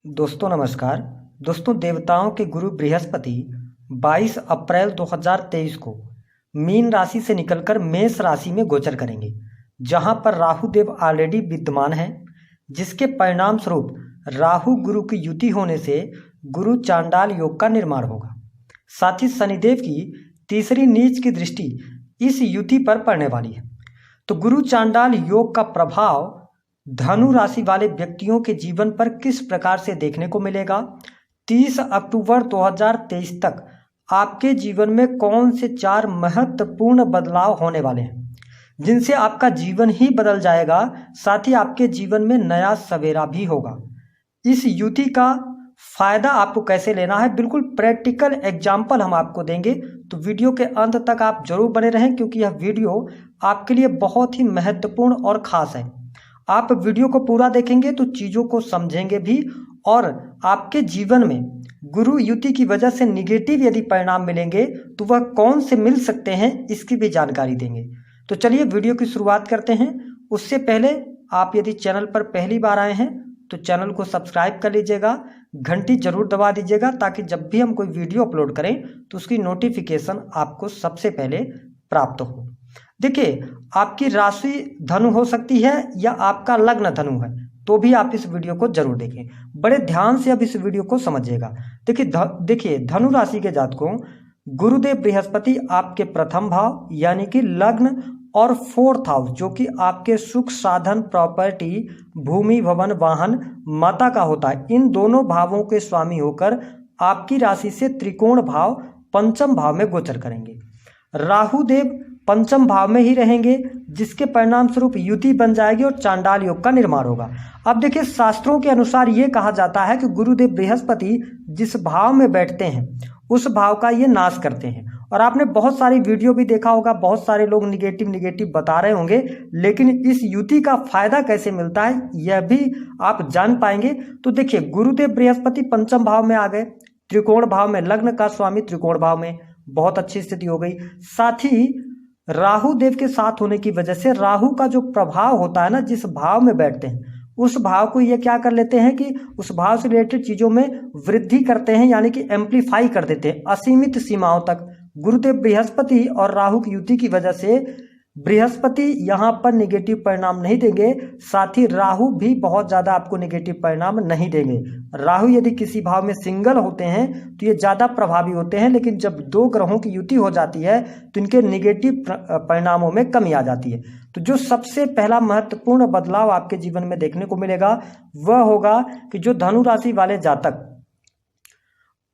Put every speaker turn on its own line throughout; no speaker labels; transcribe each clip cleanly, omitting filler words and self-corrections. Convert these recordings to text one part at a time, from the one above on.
दोस्तों नमस्कार। दोस्तों देवताओं के गुरु बृहस्पति 22 अप्रैल 2023 को मीन राशि से निकलकर मेष राशि में गोचर करेंगे, जहां पर राहु देव ऑलरेडी विद्यमान हैं, जिसके परिणाम स्वरूप राहु गुरु की युति होने से गुरु चांडाल योग का निर्माण होगा। साथ ही शनिदेव की तीसरी नीच की दृष्टि इस युति पर पड़ने वाली है। तो गुरु चांडाल योग का प्रभाव धनु राशि वाले व्यक्तियों के जीवन पर किस प्रकार से देखने को मिलेगा, 30 अक्टूबर 2023 तक आपके जीवन में कौन से 4 महत्वपूर्ण बदलाव होने वाले हैं, जिनसे आपका जीवन ही बदल जाएगा, साथ ही आपके जीवन में नया सवेरा भी होगा। इस युति का फायदा आपको कैसे लेना है, बिल्कुल प्रैक्टिकल एग्जाम्पल हम आपको देंगे। तो वीडियो के अंत तक आप जरूर बने रहें, क्योंकि यह वीडियो आपके लिए बहुत ही महत्वपूर्ण और खास है। आप वीडियो को पूरा देखेंगे तो चीज़ों को समझेंगे भी, और आपके जीवन में गुरु युति की वजह से निगेटिव यदि परिणाम मिलेंगे तो वह कौन से मिल सकते हैं, इसकी भी जानकारी देंगे। तो चलिए वीडियो की शुरुआत करते हैं। उससे पहले आप यदि चैनल पर पहली बार आए हैं तो चैनल को सब्सक्राइब कर लीजिएगा, घंटी जरूर दबा दीजिएगा, ताकि जब भी हम कोई वीडियो अपलोड करें तो उसकी नोटिफिकेशन आपको सबसे पहले प्राप्त हो। देखिए, आपकी राशि धनु हो सकती है या आपका लग्न धनु है, तो भी आप इस वीडियो को जरूर देखें। बड़े ध्यान से अब इस वीडियो को समझिएगा। देखिए धनु राशि के जातकों, गुरुदेव बृहस्पति आपके प्रथम भाव यानी कि लग्न और 4th हाउस, जो कि आपके सुख साधन, प्रॉपर्टी, भूमि, भवन, वाहन, माता का होता है, इन दोनों भावों के स्वामी होकर आपकी राशि से त्रिकोण भाव पंचम भाव में गोचर करेंगे। राहु देव पंचम भाव में ही रहेंगे, जिसके परिणाम स्वरूप युति बन जाएगी और चांडाल योग का निर्माण होगा। अब देखिए, शास्त्रों के अनुसार ये कहा जाता है कि गुरुदेव बृहस्पति जिस भाव में बैठते हैं उस भाव का ये नाश करते हैं। और आपने बहुत सारी वीडियो भी देखा होगा, बहुत सारे लोग निगेटिव बता रहे होंगे, लेकिन इस युति का फायदा कैसे मिलता है यह भी आप जान पाएंगे। तो देखिए, गुरुदेव बृहस्पति पंचम भाव में आ गए, त्रिकोण भाव में, लग्न का स्वामी त्रिकोण भाव में, बहुत अच्छी स्थिति हो गई। साथ ही राहु देव के साथ होने की वजह से राहु का जो प्रभाव होता है ना, जिस भाव में बैठते हैं उस भाव को ये क्या कर लेते हैं कि उस भाव से रिलेटेड चीजों में वृद्धि करते हैं, यानी कि एम्पलीफाई कर देते हैं असीमित सीमाओं तक। गुरुदेव बृहस्पति और राहु की युति की वजह से बृहस्पति यहाँ पर नेगेटिव परिणाम नहीं देंगे, साथ ही राहु भी बहुत ज्यादा आपको नेगेटिव परिणाम नहीं देंगे। राहु यदि किसी भाव में सिंगल होते हैं तो ये ज्यादा प्रभावी होते हैं, लेकिन जब 2 ग्रहों की युति हो जाती है तो इनके नेगेटिव परिणामों में कमी आ जाती है। तो जो सबसे पहला महत्वपूर्ण बदलाव आपके जीवन में देखने को मिलेगा वह होगा कि जो धनु राशि वाले जातक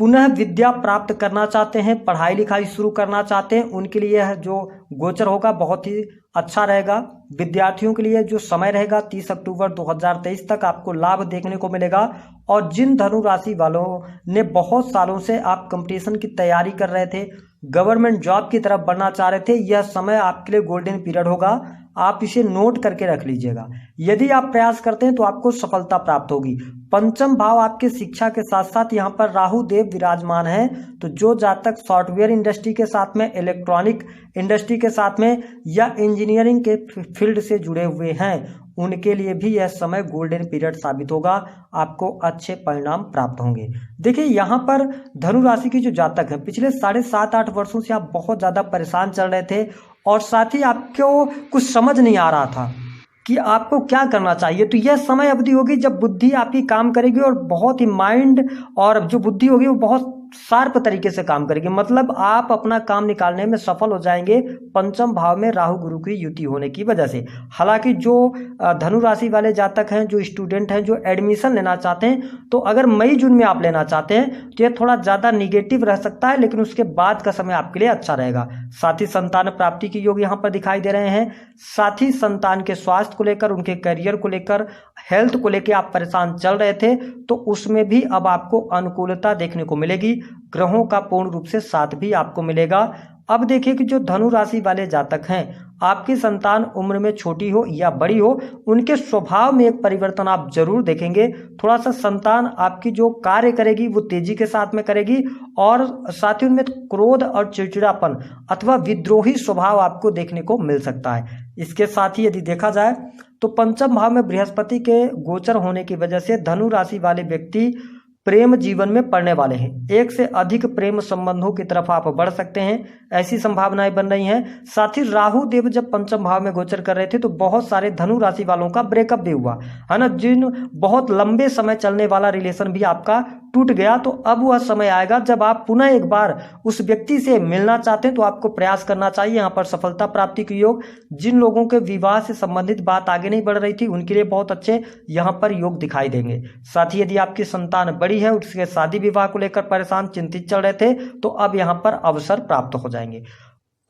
पुनः विद्या प्राप्त करना चाहते हैं, पढ़ाई लिखाई शुरू करना चाहते हैं, उनके लिए यह जो गोचर होगा बहुत ही अच्छा रहेगा। विद्यार्थियों के लिए जो समय रहेगा 30 अक्टूबर 2023 तक आपको लाभ देखने को मिलेगा। और जिन धनु राशि वालों ने बहुत सालों से आप कंपटीशन की तैयारी कर रहे थे, गवर्नमेंट जॉब की तरफ बढ़ना चाह रहे थे, यह समय आपके लिए गोल्डन पीरियड होगा। आप इसे नोट करके रख लीजिएगा। यदि आप प्रयास करते हैं तो आपको सफलता प्राप्त होगी। पंचम भाव आपके शिक्षा के साथ साथ यहाँ पर राहु देव विराजमान है, तो जो जातक सॉफ्टवेयर इंडस्ट्री के साथ में, इलेक्ट्रॉनिक इंडस्ट्री के साथ में या इंजीनियरिंग के फील्ड से जुड़े हुए हैं, उनके लिए भी यह समय गोल्डन पीरियड साबित होगा, आपको अच्छे परिणाम प्राप्त होंगे। देखिए, यहाँ पर धनु राशि के जो जातक हैं, पिछले 7.5-8 वर्षों से आप बहुत ज़्यादा परेशान चल रहे थे, और साथ ही आपको कुछ समझ नहीं आ रहा था कि आपको क्या करना चाहिए। तो यह समय अवधि होगी जब बुद्धि आपकी काम करेगी, और बहुत ही माइंड और जो बुद्धि होगी वो बहुत शार्प तरीके से काम करेगी, मतलब आप अपना काम निकालने में सफल हो जाएंगे पंचम भाव में राहु गुरु की युति होने की वजह से। हालांकि जो धनु राशि वाले जातक हैं, जो स्टूडेंट हैं, जो एडमिशन लेना चाहते हैं, तो अगर मई जून में आप लेना चाहते हैं तो यह थोड़ा ज़्यादा निगेटिव रह सकता है, लेकिन उसके बाद का समय आपके लिए अच्छा रहेगा। साथ ही संतान प्राप्ति के योग यहाँ पर दिखाई दे रहे हैं। साथ ही संतान के स्वास्थ्य को लेकर, उनके करियर को लेकर, हेल्थ को लेकर आप परेशान चल रहे थे, तो उसमें भी अब आपको अनुकूलता देखने को मिलेगी। ग्रहों का पूर्ण रूप से साथ भी आपको मिलेगा। अब देखिए कि जो धनु राशि वाले जातक हैं, आपकी संतान उम्र में छोटी हो या बड़ी हो, उनके स्वभाव में एक परिवर्तन आप जरूर देखेंगे। थोड़ा सा संतान आपकी जो कार्य करेगी वो तेजी के साथ में करेगी, और साथ ही उनमें क्रोध और चिड़चिड़ापन अथवा विद्रोही स्वभाव आपको देखने को मिल सकता है। इसके साथ ही यदि देखा जाए तो पंचम भाव में बृहस्पति के गोचर होने की वजह से धनु राशि वाले व्यक्ति प्रेम जीवन में पड़ने वाले हैं। एक से अधिक प्रेम संबंधों की तरफ आप बढ़ सकते हैं, ऐसी संभावनाएं बन रही हैं। साथ ही राहु देव जब पंचम भाव में गोचर कर रहे थे तो बहुत सारे धनु राशि वालों का ब्रेकअप भी हुआ है ना, जिन बहुत लंबे समय चलने वाला रिलेशन भी आपका टूट गया। तो अब वह समय आएगा जब आप पुनः एक बार उस व्यक्ति से मिलना चाहते हैं तो आपको प्रयास करना चाहिए। यहाँ पर सफलता प्राप्ति के योग, जिन लोगों के विवाह से संबंधित बात आगे नहीं बढ़ रही थी उनके लिए बहुत अच्छे यहाँ पर योग दिखाई देंगे। साथ ही यदि आपकी संतान बड़ी है, उसके शादी विवाह को लेकर परेशान चिंतित चल रहे थे तो अब यहाँ पर अवसर प्राप्त हो जाएंगे।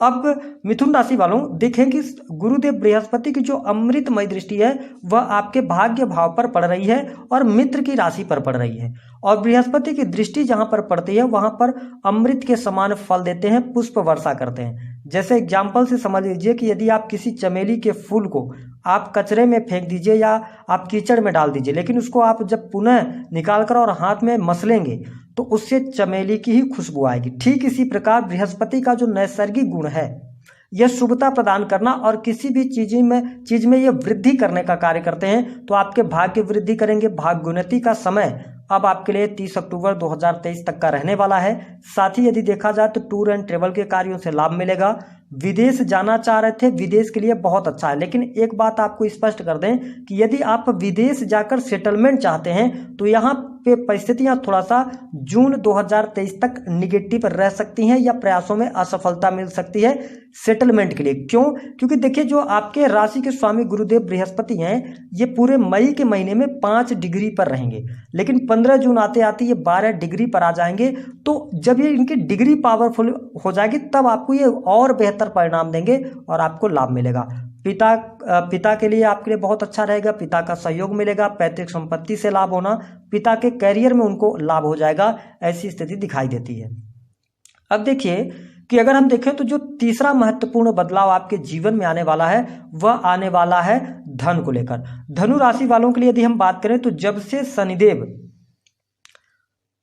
अब मिथुन राशि वालों देखें कि गुरुदेव बृहस्पति की जो अमृतमय दृष्टि है वह आपके भाग्य भाव पर पड़ रही है और मित्र की राशि पर पड़ रही है। और बृहस्पति की दृष्टि जहां पर पड़ती है वहां पर अमृत के समान फल देते हैं, पुष्प वर्षा करते हैं। जैसे एग्जाम्पल से समझ लीजिए कि यदि आप किसी चमेली के फूल को आप कचरे में फेंक दीजिए या आप कीचड़ में डाल दीजिए, लेकिन उसको आप जब पुनः निकाल कर और हाथ में मसलेंगे तो उससे चमेली की ही खुशबू आएगी। ठीक इसी प्रकार बृहस्पति का जो नैसर्गिक गुण है यह शुभता प्रदान करना और किसी भी चीज में यह वृद्धि करने का कार्य करते हैं, तो आपके भाग्य वृद्धि करेंगे। भाग्योन्नति का समय अब आपके लिए 30 अक्टूबर 2023 तक का रहने वाला है। साथ ही यदि देखा जाए तो टूर एंड ट्रेवल के कार्यों से लाभ मिलेगा। विदेश जाना चाह रहे थे, विदेश के लिए बहुत अच्छा है, लेकिन एक बात आपको स्पष्ट कर दें कि यदि आप विदेश जाकर सेटलमेंट चाहते हैं तो यहाँ पे परिस्थितियां थोड़ा सा जून 2023 तक निगेटिव रह सकती हैं या प्रयासों में असफलता मिल सकती है सेटलमेंट के लिए। क्यों? क्योंकि देखिए जो आपके राशि के स्वामी गुरुदेव बृहस्पति हैं ये पूरे मई के महीने में 5 डिग्री पर रहेंगे, लेकिन 15 जून आते आते ये 12 डिग्री पर आ जाएंगे। तो जब ये इनकी डिग्री पावरफुल हो जाएगी तब आपको ये और बेहतर परिणाम देंगे और आपको लाभ मिलेगा। पिता के लिए आपके लिए बहुत अच्छा रहेगा, पिता का सहयोग मिलेगा, पैतृक संपत्ति से लाभ होना, पिता के कैरियर में उनको लाभ हो जाएगा, ऐसी स्थिति दिखाई देती है। अब देखिए कि अगर हम देखें तो जो तीसरा महत्वपूर्ण बदलाव आपके जीवन में आने वाला है वह आने वाला है धन को लेकर। धनु राशि वालों के लिए यदि हम बात करें तो जब से शनिदेव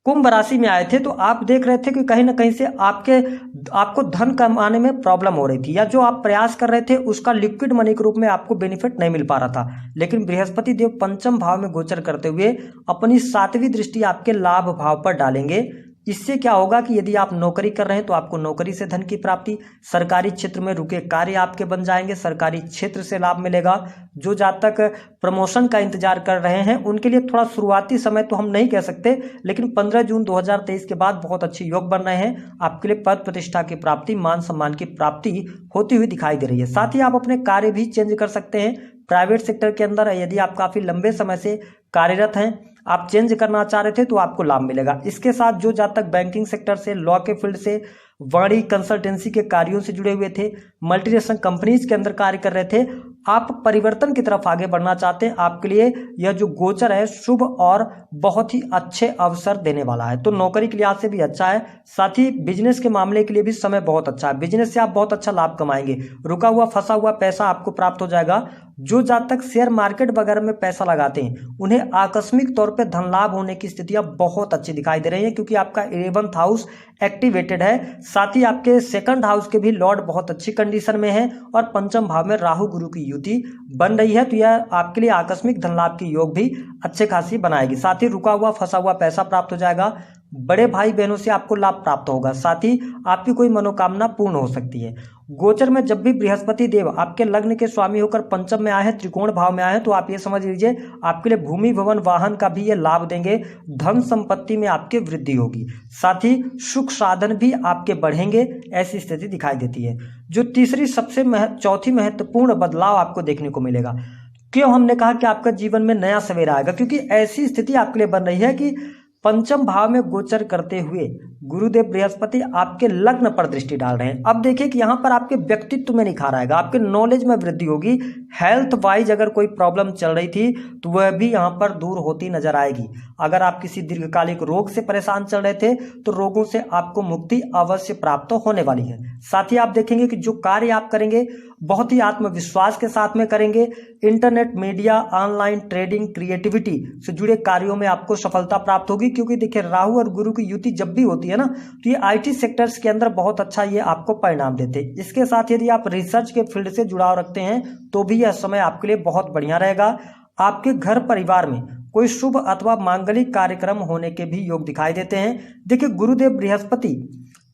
कुंभ राशि में आए थे तो आप देख रहे थे कि कहीं ना कहीं से आपको धन कमाने में प्रॉब्लम हो रही थी, या जो आप प्रयास कर रहे थे उसका लिक्विड मनी के रूप में आपको बेनिफिट नहीं मिल पा रहा था। लेकिन बृहस्पति देव पंचम भाव में गोचर करते हुए अपनी 7वीं दृष्टि आपके लाभ भाव पर डालेंगे। इससे क्या होगा कि यदि आप नौकरी कर रहे हैं तो आपको नौकरी से धन की प्राप्ति, सरकारी क्षेत्र में रुके कार्य आपके बन जाएंगे, सरकारी क्षेत्र से लाभ मिलेगा। जो जातक प्रमोशन का इंतजार कर रहे हैं उनके लिए थोड़ा शुरुआती समय तो हम नहीं कह सकते, लेकिन 15 जून 2023 के बाद बहुत अच्छे योग बन रहे हैं। आपके लिए पद प्रतिष्ठा की प्राप्ति, मान सम्मान की प्राप्ति होती हुई दिखाई दे रही है। साथ ही आप अपने कार्य भी चेंज कर सकते हैं। प्राइवेट सेक्टर के अंदर यदि आप काफी लंबे समय से कार्यरत हैं, आप चेंज करना चाह रहे थे तो आपको लाभ मिलेगा। इसके साथ जो जातक बैंकिंग सेक्टर से, लॉ के फील्ड से, वाणी कंसल्टेंसी के कार्यों से जुड़े हुए थे, मल्टीनेशनल कंपनीज के अंदर कार्य कर रहे थे, आप परिवर्तन की तरफ आगे बढ़ना चाहते हैं, आपके लिए यह जो गोचर है शुभ और बहुत ही अच्छे अवसर देने वाला है। तो नौकरी के लिहाज से भी अच्छा है। साथ ही बिजनेस के मामले के लिए भी समय बहुत अच्छा है। बिजनेस से आप बहुत अच्छा लाभ कमाएंगे, रुका हुआ फंसा हुआ पैसा आपको प्राप्त हो जाएगा। जो जातक शेयर मार्केट वगैरह में पैसा लगाते हैं उन्हें आकस्मिक तौर पे धन लाभ होने की स्थितियां बहुत अच्छी दिखाई दे रही हैं, क्योंकि आपका 11th हाउस एक्टिवेटेड है। साथ ही आपके 2nd हाउस के भी लॉर्ड बहुत अच्छी कंडीशन में है और पंचम भाव में राहु गुरु की युति बन रही है, तो यह आपके लिए आकस्मिक धन लाभ की योग भी अच्छे खासी बनाएगी। साथ ही रुका हुआ फंसा हुआ पैसा प्राप्त हो जाएगा। बड़े भाई बहनों से आपको लाभ प्राप्त होगा। साथ ही आपकी कोई मनोकामना पूर्ण हो सकती है। गोचर में जब भी बृहस्पति देव आपके लग्न के स्वामी होकर पंचम में आए हैं, त्रिकोण भाव में आए हैं, तो आप ये समझ लीजिए आपके लिए भूमि भवन वाहन का भी ये लाभ देंगे। धन संपत्ति में आपकी वृद्धि होगी। साथ ही सुख साधन भी आपके बढ़ेंगे, ऐसी स्थिति दिखाई देती है। जो तीसरी चौथी महत्वपूर्ण बदलाव आपको देखने को मिलेगा। क्यों हमने कहा कि आपका जीवन में नया सवेरा आएगा? क्योंकि ऐसी स्थिति आपके लिए बन रही है कि पंचम भाव में गोचर करते हुए गुरुदेव बृहस्पति आपके लग्न पर दृष्टि डाल रहे हैं। अब देखिए कि यहाँ पर आपके व्यक्तित्व में निखार आएगा, आपके नॉलेज में वृद्धि होगी। हेल्थ वाइज अगर कोई प्रॉब्लम चल रही थी तो वह भी यहाँ पर दूर होती नजर आएगी। अगर आप किसी दीर्घकालिक रोग से परेशान चल रहे थे तो रोगों से आपको मुक्ति अवश्य प्राप्त होने वाली है। साथ ही आप देखेंगे कि जो कार्य आप करेंगे बहुत ही आत्मविश्वास के साथ में करेंगे। Internet, media, online trading, creativity से जुड़े कार्यों में आपको सफलता प्राप्त होगी, क्योंकि देखिए राहु और गुरु की युति जब भी होती है है ना। तो ये IT सेक्टर्स के अंदर बहुत अच्छा ये आपको परिणाम देते हैं। इसके साथ यदि आप रिसर्च के फील्ड से जुड़ाव रखते हैं तो भी यह समय आपके लिए बहुत बढ़िया रहेगा। आपके घर परिवार में कोई शुभ अथवा मांगलिक कार्यक्रम होने के भी योग दिखाई देते हैं। देखिए, गुरुदेव बृहस्पति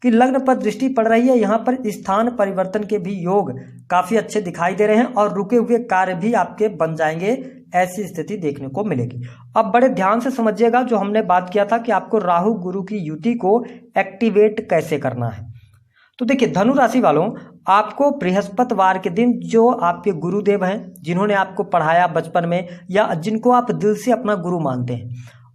की लग्न पर दृष्टि पड़ रही है, यहाँ पर स्थान परिवर्तन के भी योग काफी अच्छे दिखाई दे रहे हैं और रुके हुए कार्य भी आपके बन जाएंगे, ऐसी स्थिति देखने को मिलेगी। अब बड़े ध्यान से समझिएगा, जो हमने बात किया था कि आपको राहु गुरु की युति को एक्टिवेट कैसे करना है। तो देखिए धनु राशि वालों, आपको बृहस्पतिवार के दिन जो आपके गुरुदेव हैं, जिन्होंने आपको पढ़ाया बचपन में या जिनको आप दिल से अपना गुरु मानते हैं,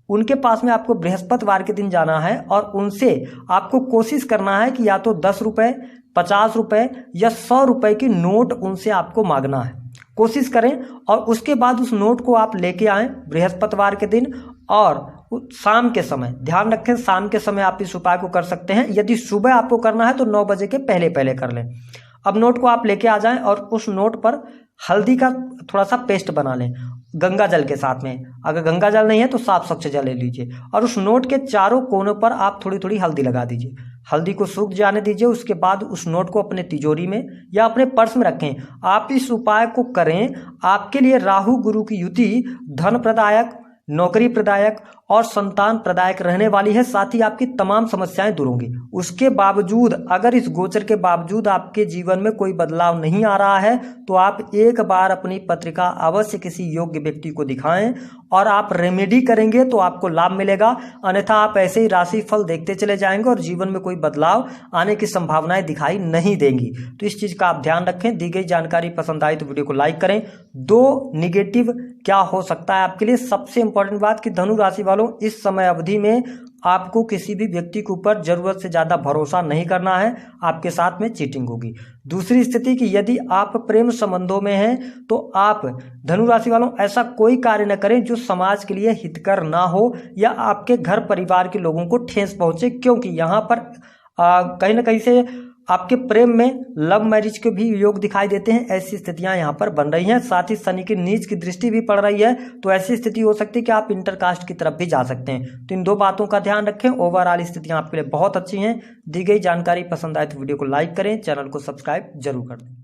उनके पास में आपको बृहस्पतिवार के दिन जाना है और उनसे आपको कोशिश करना है कि या तो 10 रुपए, 50 रुपए या 100 रुपए की नोट उनसे आपको मांगना है। कोशिश करें और उसके बाद उस नोट को आप लेके आएं बृहस्पतिवार के दिन, और शाम के समय, ध्यान रखें शाम के समय आप इस उपाय को कर सकते हैं। यदि सुबह आपको करना है तो 9 बजे के पहले पहले कर लें। अब नोट को आप लेके आ जाएं और उस नोट पर हल्दी का थोड़ा सा पेस्ट बना लें गंगा जल के साथ में। अगर गंगा जल नहीं है तो साफ स्वच्छ जल ले लीजिए और उस नोट के चारों कोनों पर आप थोड़ी थोड़ी हल्दी लगा दीजिए। हल्दी को सूख जाने दीजिए। उसके बाद उस नोट को अपने तिजोरी में या अपने पर्स में रखें। आप इस उपाय को करें, आपके लिए राहु गुरु की युति धन प्रदायक, नौकरी प्रदायक और संतान प्रदायक रहने वाली है। साथ ही आपकी तमाम समस्याएं दूर होंगी। उसके बावजूद, अगर इस गोचर के बावजूद आपके जीवन में कोई बदलाव नहीं आ रहा है तो आप एक बार अपनी पत्रिका अवश्य किसी योग्य व्यक्ति को दिखाएं और आप रेमेडी करेंगे तो आपको लाभ मिलेगा। अन्यथा आप ऐसे ही राशि फल देखते चले जाएंगे और जीवन में कोई बदलाव आने की संभावनाएं दिखाई नहीं देंगी। तो इस चीज का आप ध्यान रखें। दी गई जानकारी पसंद आई तो वीडियो को लाइक करें। 2 निगेटिव क्या हो सकता है आपके लिए, सबसे इंपॉर्टेंट बात कि धनु राशि वालों, इस समय अवधि में आपको किसी भी व्यक्ति के ऊपर जरूरत से ज्यादा भरोसा नहीं करना है, आपके साथ में चीटिंग होगी। दूसरी स्थिति कि यदि आप प्रेम संबंधों में हैं तो आप धनु राशि वालों ऐसा कोई कार्य न करें जो समाज के लिए हितकर ना हो या आपके घर परिवार के लोगों को ठेस पहुंचे, क्योंकि यहाँ पर कहीं ना कहीं से आपके प्रेम में लव मैरिज के भी योग दिखाई देते हैं। ऐसी स्थितियां यहाँ पर बन रही हैं। साथ ही शनि की नीच की दृष्टि भी पड़ रही है, तो ऐसी स्थिति हो सकती है कि आप इंटरकास्ट की तरफ भी जा सकते हैं। तो इन 2 बातों का ध्यान रखें। ओवरऑल स्थितियां आपके लिए बहुत अच्छी हैं। दी गई जानकारी पसंद आए तो वीडियो को लाइक करें, चैनल को सब्सक्राइब जरूर कर दें।